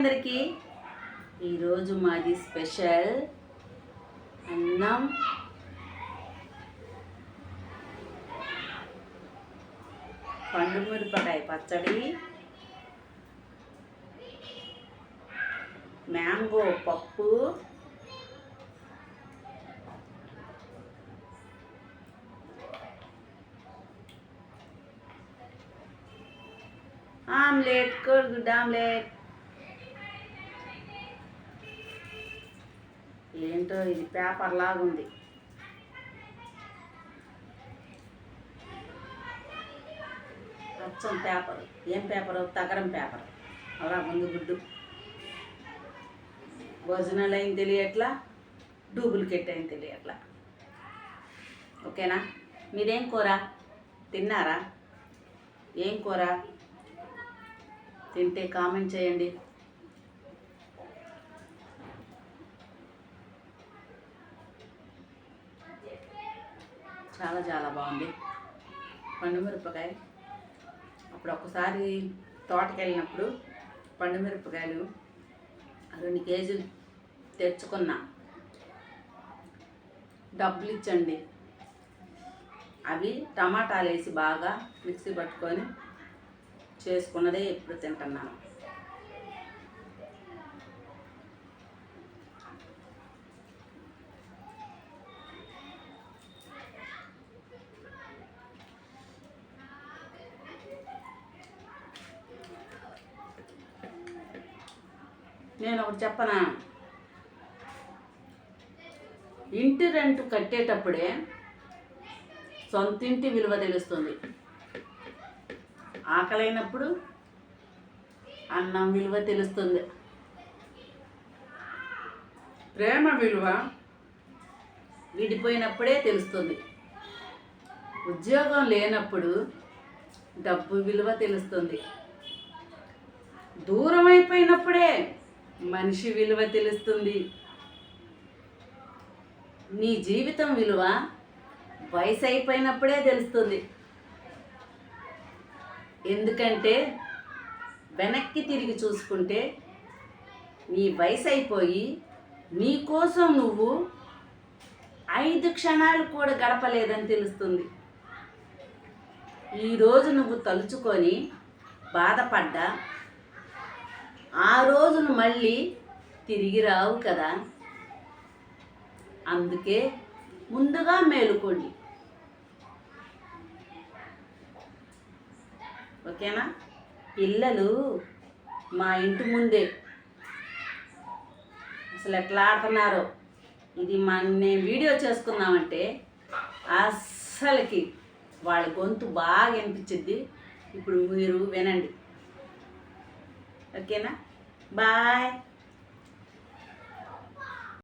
అందరికీ ఈరోజు మాది స్పెషల్ అన్నం, పండుమిరపకాయ పచ్చడి, మ్యాంగో పప్పు, ఆమ్లెట్, కోడిగుడ్డు ఆమ్లెట్. ఏంటో ఇది పేపర్ లాగుంది. అచ్చం పేపర్. ఏం పేపరు? తగరం పేపర్. అలా ముందు గుడ్డు. ఒరిజినల్ అయిన తెలియట్లా, డూప్లికేట్ అయిన తెలియట్లా. ఓకేనా? మీరేం కూర తిన్నారా? ఏం కూర తింటే కామెంట్ చేయండి. చాలా చాలా బాగుంది పండుమిరపకాయ. అప్పుడు ఒక్కసారి తోటకి వెళ్ళినప్పుడు పండుమిరపకాయలు 2 కేజీలు తెచ్చుకున్నా. డబ్బులు ఇచ్చండి. అవి టమాటాలు వేసి బాగా మిక్సీ పట్టుకొని చేసుకున్నదే ఎప్పుడు తింటున్నాను. నేను ఒకటి చెప్పనా, ఇంటి రెంట్ కట్టేటప్పుడే సొంతింటి విలువ తెలుస్తుంది. ఆకలైనప్పుడు అన్నం విలువ తెలుస్తుంది. ప్రేమ విలువ విడిపోయినప్పుడే తెలుస్తుంది. ఉద్యోగం లేనప్పుడు డబ్బు విలువ తెలుస్తుంది. దూరం అయిపోయినప్పుడే మనిషి విలువ తెలుస్తుంది. నీ జీవితం విలువ వయసు అయిపోయినప్పుడే తెలుస్తుంది. ఎందుకంటే వెనక్కి తిరిగి చూసుకుంటే నీ వయసు అయిపోయి నీ కోసం నువ్వు 5 క్షణాలు కూడా గడపలేదని తెలుస్తుంది. ఈరోజు నువ్వు తలుచుకొని బాధపడ్డా ఆ రోజును మళ్ళీ తిరిగి రావు కదా. అందుకే ముందుగా మేలుకోండి. ఓకేనా? పిల్లలు మా ఇంటి ముందే అసలు ఎట్లా ఆడుతున్నారో. ఇది నేను వీడియో చేసుకున్నామంటే అస్సలకి వాళ్ళ గొంతు బాగా వినిపించింది. ఇప్పుడు మీరు వినండి. ఓకేనా? బాయ్.